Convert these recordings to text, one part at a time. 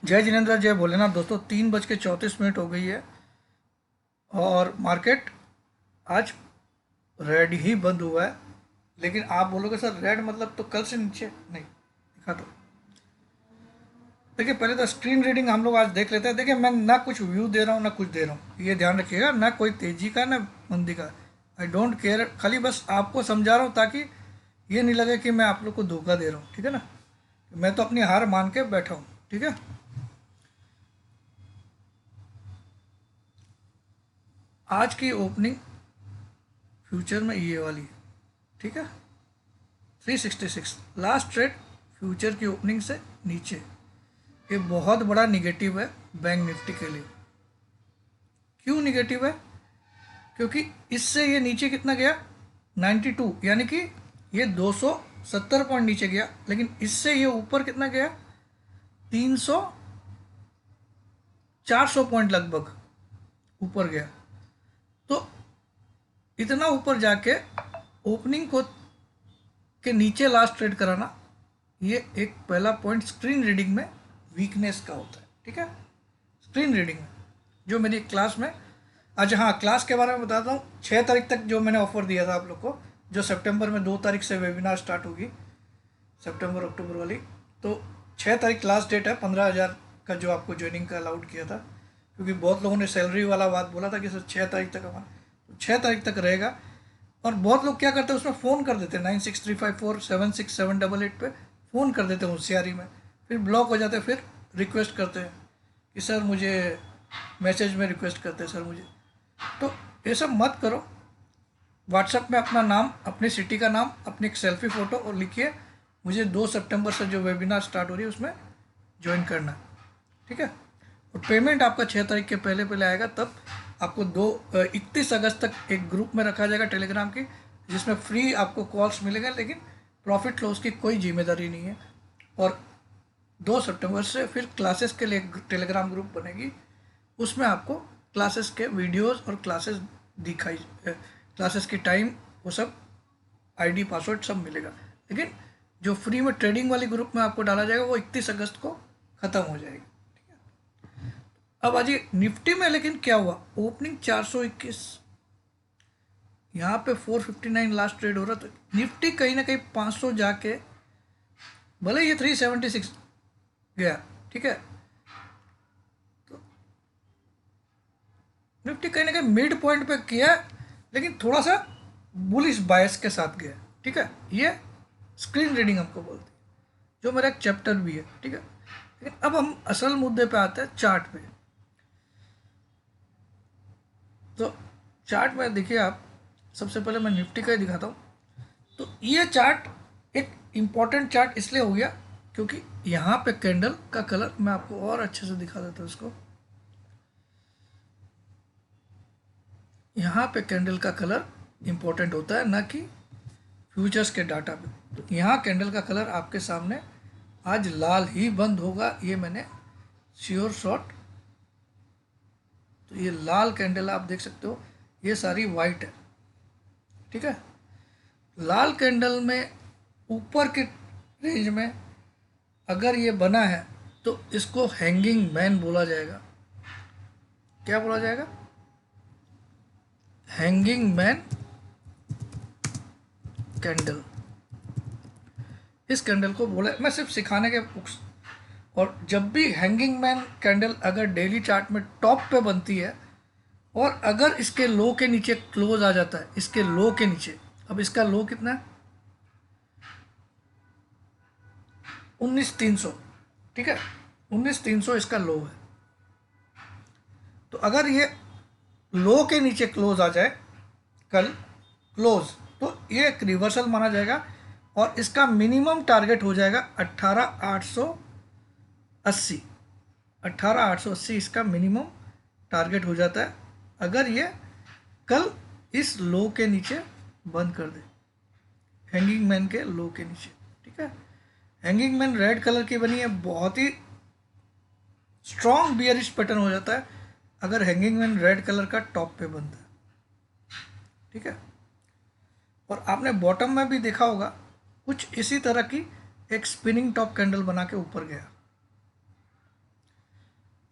जय जिनेन्द्र, जय भोलेनाथ। दोस्तों 3:34 हो गई है और मार्केट आज रेड ही बंद हुआ है। लेकिन आप बोलोगे सर रेड मतलब तो कल से नीचे नहीं दिखा। तो देखिए, पहले तो स्क्रीन रीडिंग हम लोग आज देख लेते हैं। देखिए, मैं ना कुछ व्यू दे रहा हूँ ना कुछ दे रहा हूँ, ये ध्यान रखिएगा। ना कोई तेजी का ना मंदी का, आई डोंट केयर। खाली बस आपको समझा रहा हूँ ताकि ये नहीं लगे कि मैं आप लोग को धोखा दे रहा हूँ। ठीक है ना, मैं तो अपनी हार मान के बैठा हूँ। ठीक है, आज की ओपनिंग फ्यूचर में ये वाली है। ठीक है, 366 लास्ट ट्रेड फ्यूचर की ओपनिंग से नीचे। ये बहुत बड़ा निगेटिव है बैंक निफ्टी के लिए। क्यों निगेटिव है? क्योंकि इससे ये नीचे कितना गया, 92, यानी कि ये 270 पॉइंट नीचे गया। लेकिन इससे ये ऊपर कितना गया, 300 400 पॉइंट लगभग ऊपर गया। तो इतना ऊपर जाके ओपनिंग को के नीचे लास्ट ट्रेड कराना, ये एक पहला पॉइंट स्क्रीन रीडिंग में वीकनेस का होता है। ठीक है, स्क्रीन रीडिंग में जो मेरी क्लास में, अच्छा हाँ, क्लास के बारे में बताता हूँ। 6 तारीख तक जो मैंने ऑफर दिया था आप लोग को, जो सितंबर में 2 तारीख से वेबिनार स्टार्ट होगी, सितंबर अक्टूबर वाली। तो 6 तारीख लास्ट डेट है। 15,000 का जो आपको ज्वाइनिंग का अलाउड किया था, क्योंकि बहुत लोगों ने सैलरी वाला बात बोला था कि सर 6 तारीख तक हमारा, तो 6 तारीख तक रहेगा। और बहुत लोग क्या करते हैं, उसमें फ़ोन कर देते हैं 9635476788 पे फ़ोन कर देते हैं होशियारी में, फिर ब्लॉक हो जाते हैं, फिर रिक्वेस्ट करते हैं कि सर मुझे, मैसेज में रिक्वेस्ट करते हैं सर मुझे। तो ये सब मत करो। व्हाट्सएप में अपना नाम, अपनी सिटी का नाम, अपनी एक सेल्फी फ़ोटो और लिखिए मुझे 2 सितंबर से जो वेबिनार स्टार्ट हो रही है उसमें ज्वाइन करना है। ठीक है, और पेमेंट आपका 6 तारीख के पहले पहले आएगा। तब आपको 31 अगस्त तक एक ग्रुप में रखा जाएगा टेलीग्राम की, जिसमें फ्री आपको कॉल्स मिलेगा, लेकिन प्रॉफिट लॉस की कोई जिम्मेदारी नहीं है। और 2 सितंबर से फिर क्लासेस के लिए एक टेलीग्राम ग्रुप बनेगी, उसमें आपको क्लासेस के वीडियोस और क्लासेस दिखाई, क्लासेस की टाइम, वो सब आईडी पासवर्ड सब मिलेगा। लेकिन जो फ्री में ट्रेडिंग वाली ग्रुप में आपको डाला जाएगा वो 31 अगस्त को ख़त्म हो जाएगी। अब आज ये निफ्टी में लेकिन क्या हुआ, ओपनिंग 421, यहाँ पे 459 लास्ट ट्रेड हो रहा। तो निफ्टी कहीं ना कहीं 500 जाके, भले ये 376 गया, ठीक है, तो निफ्टी कहीं ना कहीं मिड पॉइंट पे किया, लेकिन थोड़ा सा बुलिश बायस के साथ गया। ठीक है, ये स्क्रीन रीडिंग हमको बोलती है, जो मेरा एक चैप्टर भी है। ठीक है, लेकिन अब हम असल मुद्दे पे आते हैं, चार्ट पे। तो चार्ट में देखिए आप, सबसे पहले मैं निफ्टी का ही दिखाता हूँ। तो ये चार्ट एक इम्पॉर्टेंट चार्ट इसलिए हो गया क्योंकि यहाँ पे कैंडल का कलर, मैं आपको और अच्छे से दिखा देता हूँ इसको। यहाँ पे कैंडल का कलर इम्पोर्टेंट होता है, ना कि फ्यूचर्स के डाटा पे। तो यहाँ कैंडल का कलर आपके सामने आज लाल ही बंद होगा, ये मैंने श्योर शॉट। तो ये लाल कैंडल आप देख सकते हो, ये सारी वाइट है। ठीक है, लाल कैंडल में ऊपर के रेंज में अगर ये बना है तो इसको हैंगिंग मैन बोला जाएगा। क्या बोला जाएगा? Hanging man candle. इस कैंडल को बोला, मैं सिर्फ सिखाने के, और जब भी हैंगिंग मैन कैंडल अगर डेली चार्ट में टॉप पे बनती है और अगर इसके लो के नीचे क्लोज आ जाता है, इसके लो के नीचे, अब इसका लो कितना है, 19,300। ठीक है, 19,300 इसका लो है। तो अगर ये लो के नीचे क्लोज आ जाए कल क्लोज, तो ये एक रिवर्सल माना जाएगा और इसका मिनिमम टारगेट हो जाएगा 18,880। 18,880 इसका मिनिमम टारगेट हो जाता है अगर ये कल इस लो के नीचे बंद कर दे, हैंगिंग मैन के लो के नीचे। ठीक है, हैंगिंग मैन रेड कलर की बनी है, बहुत ही स्ट्रॉन्ग बियरिश पैटर्न हो जाता है अगर हैंगिंग मैन रेड कलर का टॉप पे बनता है। ठीक है, और आपने बॉटम में भी देखा होगा कुछ इसी तरह की एक स्पिनिंग टॉप कैंडल बना के ऊपर गया।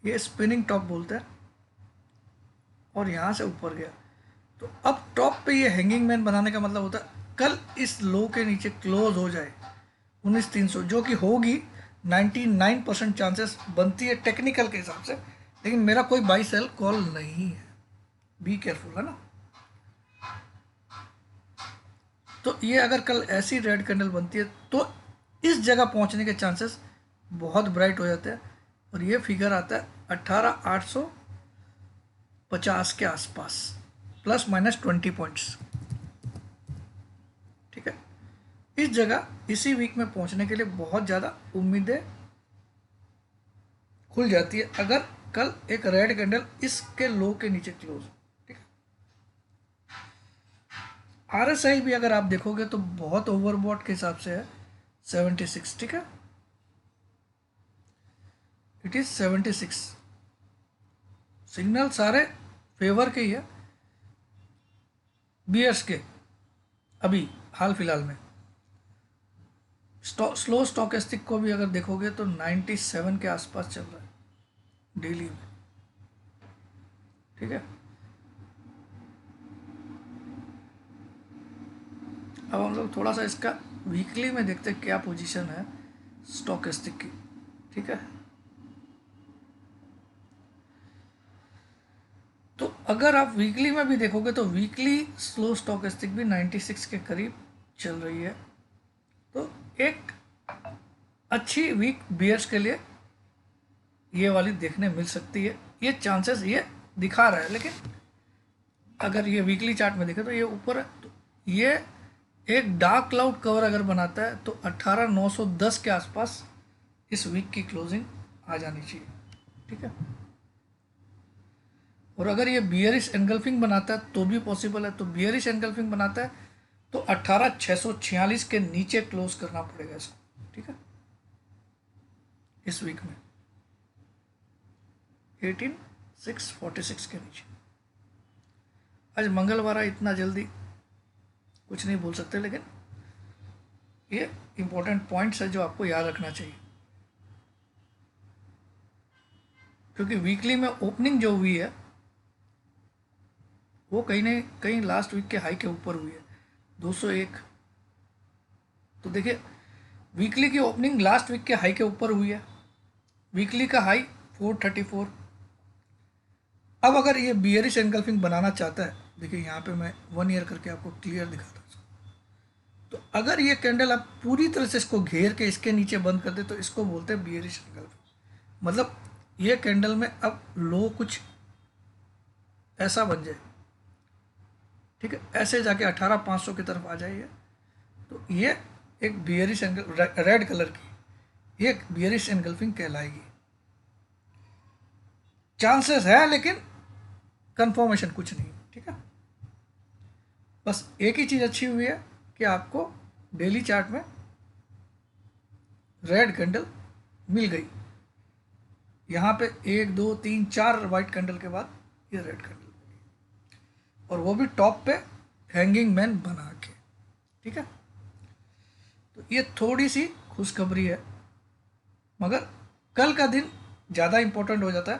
ये स्पिनिंग टॉप बोलते हैं, और यहाँ से ऊपर गया। तो अब टॉप पे ये हैंगिंग मैन बनाने का मतलब होता है कल इस लो के नीचे क्लोज हो जाए 19,300, जो कि होगी 99% चांसेस बनती है टेक्निकल के हिसाब से, लेकिन मेरा कोई बाई सेल कॉल नहीं है, बी केयरफुल, है ना। तो ये अगर कल ऐसी रेड कैंडल बनती है तो इस जगह पहुंचने के चांसेस बहुत ब्राइट हो जाते हैं, और ये फिगर आता है 18,850 के आसपास, ±20 पॉइंट्स। ठीक है, इस जगह इसी वीक में पहुंचने के लिए बहुत ज़्यादा उम्मीदें खुल जाती है अगर कल एक रेड कैंडल इसके लो के नीचे क्लोज। ठीक है, आरएसआई भी अगर आप देखोगे तो बहुत ओवरबॉट के हिसाब से है 76। ठीक है, इट इज 76, सिग्नल सारे फेवर के ही है बियर्स के। अभी हाल फिलहाल में स्लो स्टॉकेस्टिक को भी अगर देखोगे तो 97 के आसपास चल रहा है डेली में। ठीक है, अब हम लोग थोड़ा सा इसका वीकली में देखते हैं क्या पोजीशन है स्टॉकेस्टिक की। ठीक है, तो अगर आप वीकली में भी देखोगे तो वीकली स्लो स्टॉकेस्टिक भी 96 के करीब चल रही है। तो एक अच्छी वीक बियर्स के लिए ये वाली देखने मिल सकती है, ये चांसेस ये दिखा रहा है। लेकिन अगर ये वीकली चार्ट में देखें तो ये ऊपर है, तो ये एक डार्क क्लाउड कवर अगर बनाता है तो 18,910 के आसपास इस वीक की क्लोजिंग आ जानी चाहिए। ठीक है, और अगर ये बियरिश एनगल्फिंग बनाता है तो भी पॉसिबल है। तो बियरिश एनगल्फिंग बनाता है तो 18,646 के नीचे क्लोज करना पड़ेगा इसको। ठीक है, इस वीक में 18,646 के नीचे। आज मंगलवार है, इतना जल्दी कुछ नहीं बोल सकते, लेकिन ये इंपॉर्टेंट पॉइंट्स है जो आपको याद रखना चाहिए, क्योंकि वीकली में ओपनिंग जो हुई है वो कहीं ना कहीं लास्ट वीक के हाई के ऊपर हुई है 201। तो देखिए, वीकली की ओपनिंग लास्ट वीक के हाई के ऊपर हुई है, वीकली का हाई 434। अब अगर ये बियरिश एनगल्फिंग बनाना चाहता है, देखिए यहाँ पे मैं 1 ईयर करके आपको क्लियर दिखाता हूँ। तो अगर ये कैंडल आप पूरी तरह से इसको घेर के इसके नीचे बंद कर दे तो इसको बोलते हैं बियरिश एनगल्फिंग। मतलब ये कैंडल में अब लो कुछ ऐसा बन जाए, ठीक है, ऐसे जाके 18,500 की तरफ आ जाइए, तो ये एक बियरिश रेड कलर की एक बियरिश एनगल्फिंग कहलाएगी। चांसेस है लेकिन कंफर्मेशन कुछ नहीं। ठीक है, बस एक ही चीज़ अच्छी हुई है कि आपको डेली चार्ट में रेड कैंडल मिल गई। यहाँ पे 1 2 3 4 वाइट कैंडल के बाद ये रेड कैंडल, और वो भी टॉप पे हैंगिंग मैन बना के। ठीक है, तो ये थोड़ी सी खुशखबरी है, मगर कल का दिन ज़्यादा इंपॉर्टेंट हो जाता है,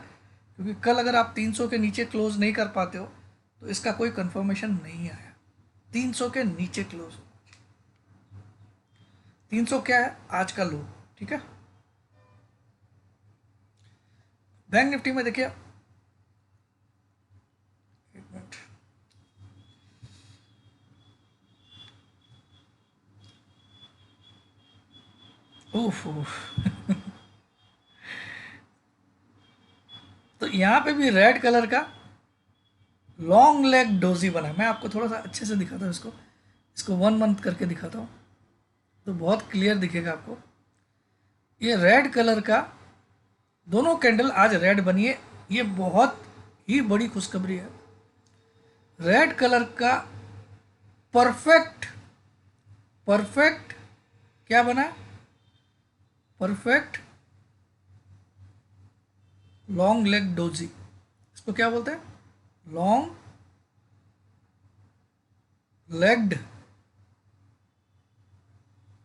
क्योंकि कल अगर आप 300 के नीचे क्लोज नहीं कर पाते हो तो इसका कोई कंफर्मेशन नहीं आया। 300 के नीचे क्लोज हो, 300 क्या है आज का लो। ठीक है, बैंक निफ्टी में देखिए, एक मिनट, उफ तो यहाँ पे भी रेड कलर का लॉन्ग लेग डोजी बना है। मैं आपको थोड़ा सा अच्छे से दिखाता हूँ इसको, 1 मंथ करके दिखाता हूँ तो बहुत क्लियर दिखेगा आपको। ये रेड कलर का दोनों कैंडल आज रेड बनी है, ये बहुत ही बड़ी खुशखबरी है। रेड कलर का परफेक्ट परफेक्ट क्या बना है, परफेक्ट लॉन्ग लेग डोजी, इसको क्या बोलते हैं, लॉन्ग लेग्ड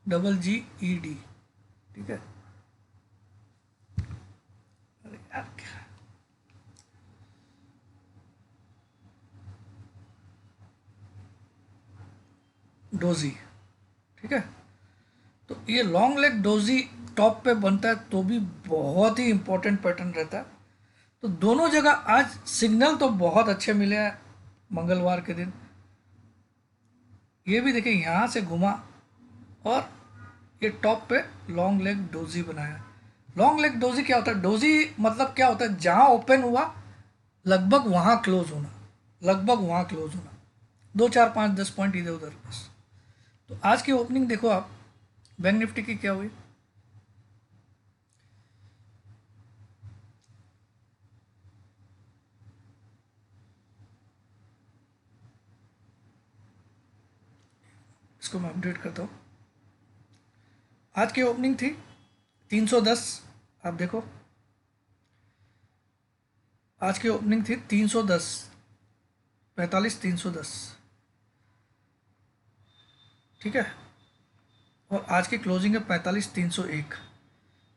GED। ठीक है, अरे यार डोजी, ठीक है। तो ये लॉन्ग लेग डोजी टॉप पे बनता है तो भी बहुत ही इंपॉर्टेंट पैटर्न रहता है। तो दोनों जगह आज सिग्नल तो बहुत अच्छे मिले हैं मंगलवार के दिन। ये भी देखिए यहाँ से घुमा और ये टॉप पे लॉन्ग लेग डोजी बनाया। लॉन्ग लेग डोजी क्या होता है? डोजी मतलब क्या होता है? जहाँ ओपन हुआ लगभग वहाँ क्लोज होना, लगभग वहाँ क्लोज होना, 2 4 5 10 पॉइंट इधर उधर बस। तो आज की ओपनिंग देखो आप, बैंक निफ्टी की क्या हुई? इसको मैं अपडेट करता हूँ। आज की ओपनिंग थी 310, आप देखो आज की ओपनिंग थी 310, 45 310, ठीक है। और आज की क्लोजिंग है 45 301,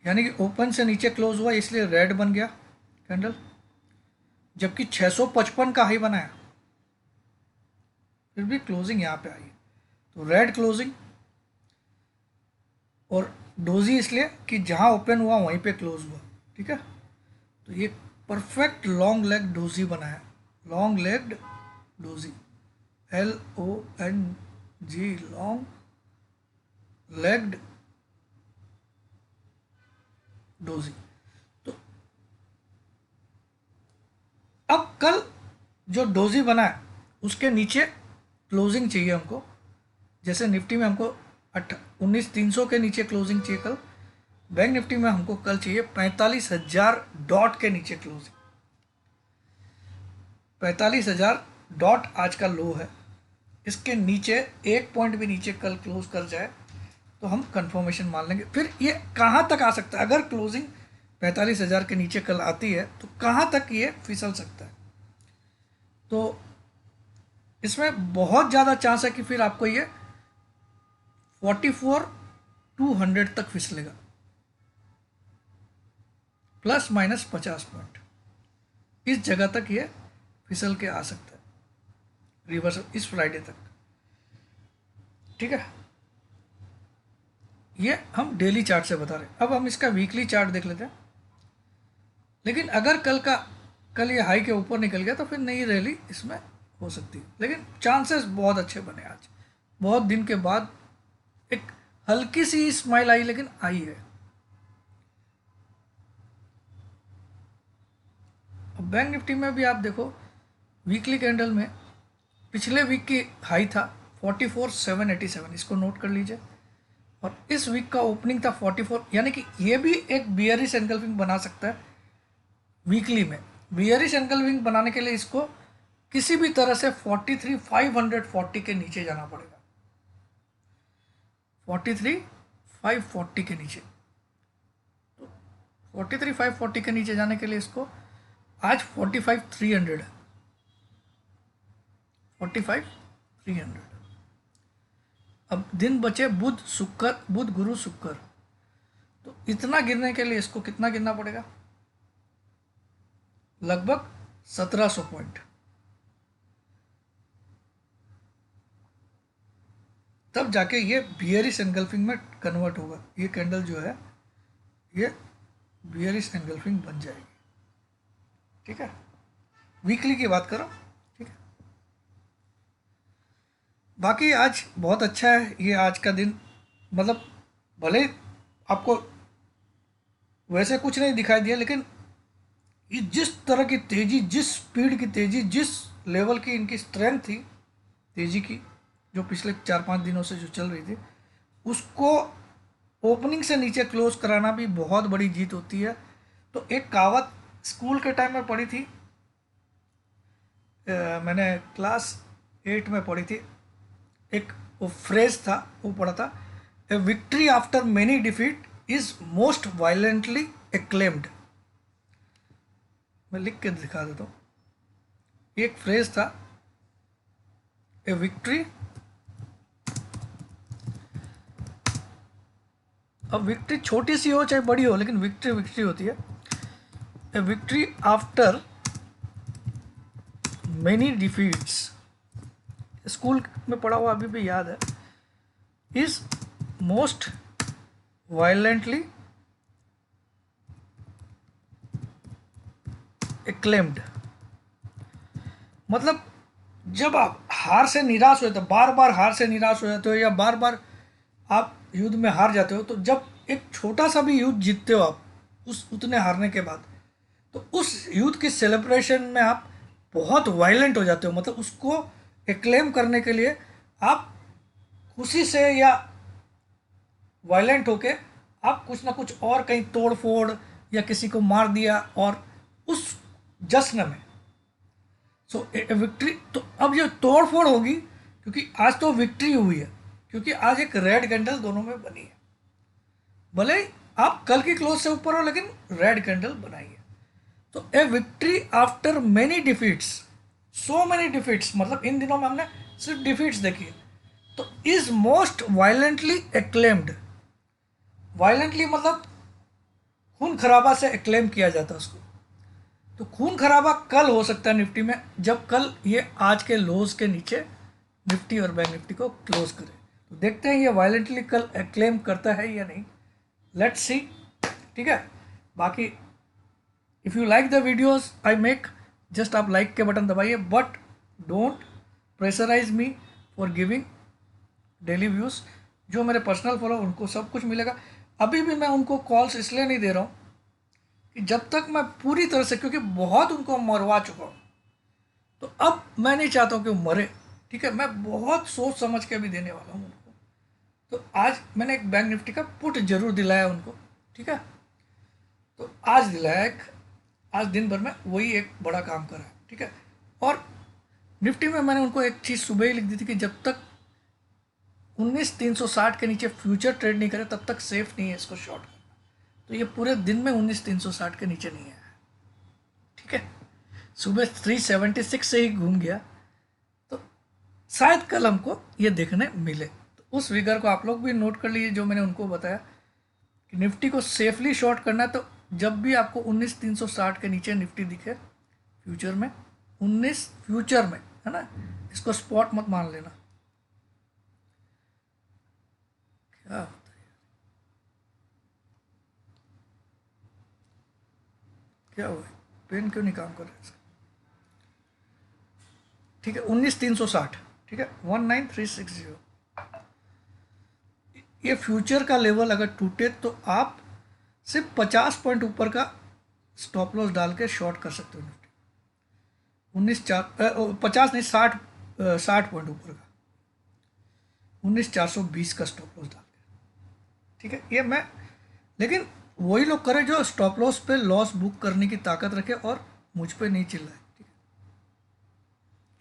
यानी कि ओपन से नीचे क्लोज हुआ इसलिए रेड बन गया कैंडल, जबकि 655 का हाई बनाया, फिर भी क्लोजिंग यहाँ पे आई। तो रेड क्लोजिंग और डोजी इसलिए कि जहाँ ओपन हुआ वहीं पे क्लोज हुआ, ठीक है। तो ये परफेक्ट लॉन्ग लेग डोजी बनाया, long leg doji, LONG, long legged doji. तो अब कल जो डोजी बना है उसके नीचे क्लोजिंग चाहिए हमको। जैसे निफ्टी में हमको 19,300 के नीचे क्लोजिंग चाहिए कल, बैंक निफ्टी में हमको कल चाहिए 45,000 डॉट के नीचे क्लोजिंग। 45,000 डॉट आज का लो है, इसके नीचे एक पॉइंट भी नीचे कल क्लोज कर जाए तो हम कंफर्मेशन मान लेंगे। फिर ये कहाँ तक आ सकता है? अगर क्लोजिंग 45,000 के नीचे कल आती है तो कहाँ तक ये फिसल सकता है? तो इसमें बहुत ज़्यादा चांस है कि फिर आपको ये 44,200 तक फिसलेगा, प्लस माइनस 50 पॉइंट इस जगह तक ये फिसल के आ सकता है रिवर्सल इस फ्राइडे तक, ठीक है। ये हम डेली चार्ट से बता रहे हैं। अब हम इसका वीकली चार्ट देख लेते हैं। लेकिन अगर कल ये हाई के ऊपर निकल गया तो फिर नई रैली इसमें हो सकती है, लेकिन चांसेस बहुत अच्छे बने आज। बहुत दिन के बाद एक हल्की सी स्माइल आई, लेकिन आई है। अब बैंक निफ्टी में भी आप देखो, वीकली कैंडल में पिछले वीक की हाई था 44,787, इसको नोट कर लीजिए। और इस वीक का ओपनिंग था 44, यानी कि ये भी एक बियरिश एनगल्फिंग बना सकता है वीकली में। बियरिश एनगल्फिंग बनाने के लिए इसको किसी भी तरह से 43,540 के नीचे जाना पड़ेगा, 43,540 के नीचे। तो 43,540 के नीचे जाने के लिए इसको आज 45,300 है, 45,300। अब दिन बचे बुध शुक्र, बुध गुरु शुक्र, तो इतना गिरने के लिए इसको कितना गिरना पड़ेगा? लगभग 1,700 पॉइंट, तब जाके ये बियरिश एनगल्फिंग में कन्वर्ट होगा। ये कैंडल जो है ये बियरिश एनगल्फिंग बन जाएगी, ठीक है। वीकली की बात करो, ठीक है। बाकी आज बहुत अच्छा है ये आज का दिन, मतलब भले आपको वैसे कुछ नहीं दिखाई दिया, लेकिन ये जिस तरह की तेज़ी, जिस स्पीड की तेज़ी, जिस लेवल की इनकी स्ट्रेंथ थी तेज़ी की, जो पिछले 4-5 दिनों से जो चल रही थी, उसको ओपनिंग से नीचे क्लोज कराना भी बहुत बड़ी जीत होती है। तो एक कहावत स्कूल के टाइम में पढ़ी थी, मैंने क्लास 8 में पढ़ी थी, एक वो फ्रेज था, वो पढ़ा था, ए victory after many defeat is most violently acclaimed. मैं लिख के दिखा देता हूँ। एक फ्रेज था, ए विक्ट्री, अब विक्ट्री छोटी सी हो चाहे बड़ी हो, लेकिन विक्ट्री विक्ट्री होती है। ए victory after many defeats, school में पढ़ा हुआ अभी भी याद है। Is most violently acclaimed. मतलब जब आप हार से निराश हो जाते हो, बार बार हार से निराश हो जाते हो, या बार बार आप युद्ध में हार जाते हो, तो जब एक छोटा सा भी युद्ध जीतते हो आप उस उतने हारने के बाद, तो उस युद्ध की सेलिब्रेशन में आप बहुत वायलेंट हो जाते हो। मतलब उसको एक्लेम करने के लिए आप खुशी से या वायलेंट होके आप कुछ ना कुछ और कहीं तोड़ फोड़ या किसी को मार दिया, और उस जश्न में सो विक्ट्री। तो अब ये तोड़ फोड़ होगी क्योंकि आज तो विक्ट्री हुई है, क्योंकि आज एक रेड कैंडल दोनों में बनी है। भले ही आप कल की क्लोज से ऊपर हो, लेकिन रेड कैंडल बनाई है। तो ए victory after many defeats, so many defeats, मतलब इन दिनों में हमने सिर्फ डिफीट्स देखी है। तो is most violently acclaimed. Violently मतलब खून खराबा से एक्लेम किया जाता है उसको। तो खून खराबा कल हो सकता है निफ्टी में, जब कल ये आज के लोज के नीचे निफ्टी और बैंक निफ्टी को क्लोज करे। तो देखते हैं ये वायलेंटली कल एक्लेम करता है या नहीं, लेट्स सी। ठीक है, बाकी if you like the videos I make, just आप लाइक के बटन दबाइए, but don't pressurise me for giving daily views. जो मेरे पर्सनल फॉलो उनको सब कुछ मिलेगा। अभी भी मैं उनको कॉल्स इसलिए नहीं दे रहा हूँ कि जब तक मैं पूरी तरह से, क्योंकि बहुत उनको मरवा चुका हूँ, तो अब मैं नहीं चाहता हूँ कि वो मरे। ठीक है, मैं बहुत सोच समझ के भी देने वाला हूँ उनको। तो आज मैंने एक बैंक निफ्टी का पुट जरूर दिलाया उनको। ठीक है, तो आज दिलाया एक, आज दिन भर में वही एक बड़ा काम करा है। ठीक है, और निफ्टी में मैंने उनको एक चीज़ सुबह ही लिख दी थी कि जब तक 19,360 के नीचे फ्यूचर ट्रेड नहीं करे तब तक सेफ नहीं है इसको शॉर्ट करना। तो ये पूरे दिन में 19,360 के नीचे नहीं आया। ठीक है, सुबह 376 से ही घूम गया, तो शायद कल हमको ये देखने मिले। तो उस फिगर को आप लोग भी नोट कर लीजिए, जो मैंने उनको बताया कि निफ्टी को सेफली शॉर्ट करना है। तो जब भी आपको 19,360 के नीचे निफ्टी दिखे फ्यूचर में, 19 फ्यूचर में है ना, इसको स्पॉट मत मान लेना। क्या होता है, क्या हुआ, पेन क्यों नहीं काम कर रहा है इसका? ठीक है, 19,360, ठीक है, 19,360। ये फ्यूचर का लेवल अगर टूटे तो आप सिर्फ 50 पॉइंट ऊपर का स्टॉप लॉस डाल के शॉर्ट कर सकते हो निफ्टी। 50 नहीं, 60 पॉइंट ऊपर का 19,420 का स्टॉप लॉस डाल के। ठीक है, ये मैं, लेकिन वही लोग करें जो स्टॉप लॉस पे लॉस बुक करने की ताकत रखे और मुझ पे नहीं चिल्लाए। ठीक है,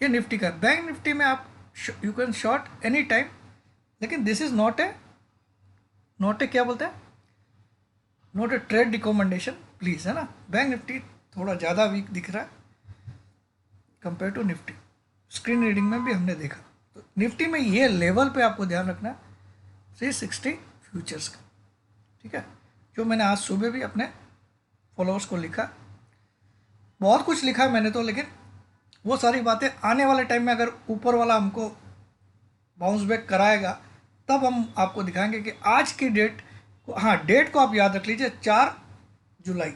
ये निफ्टी का। बैंक निफ्टी में आप you can short any time, लेकिन दिस इज नॉट ए क्या बोलते हैं, not a trade recommendation please, है ना। बैंक निफ्टी थोड़ा ज़्यादा वीक दिख रहा है compare to Nifty, screen reading में भी हमने देखा। तो निफ्टी में ये लेवल पे आपको ध्यान रखना है 360 फ्यूचर्स का। ठीक है, जो मैंने आज सुबह भी अपने फॉलोअर्स को लिखा, बहुत कुछ लिखा है मैंने तो, लेकिन वो सारी बातें आने वाले टाइम में अगर ऊपर वाला हमको बाउंस बैक कराएगा तब हम आपको दिखाएंगे कि आज की डेट को, हाँ डेट को आप याद रख लीजिए, 4 जुलाई।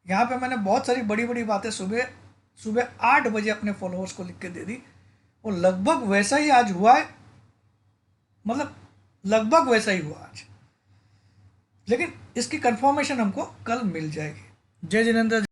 यहाँ पे मैंने बहुत सारी बड़ी बड़ी बातें सुबह 8 बजे अपने फॉलोअर्स को लिख के दे दी, और लगभग वैसा ही आज हुआ है, मतलब लगभग वैसा ही हुआ आज, लेकिन इसकी कंफर्मेशन हमको कल मिल जाएगी। जय जिनेंद्र।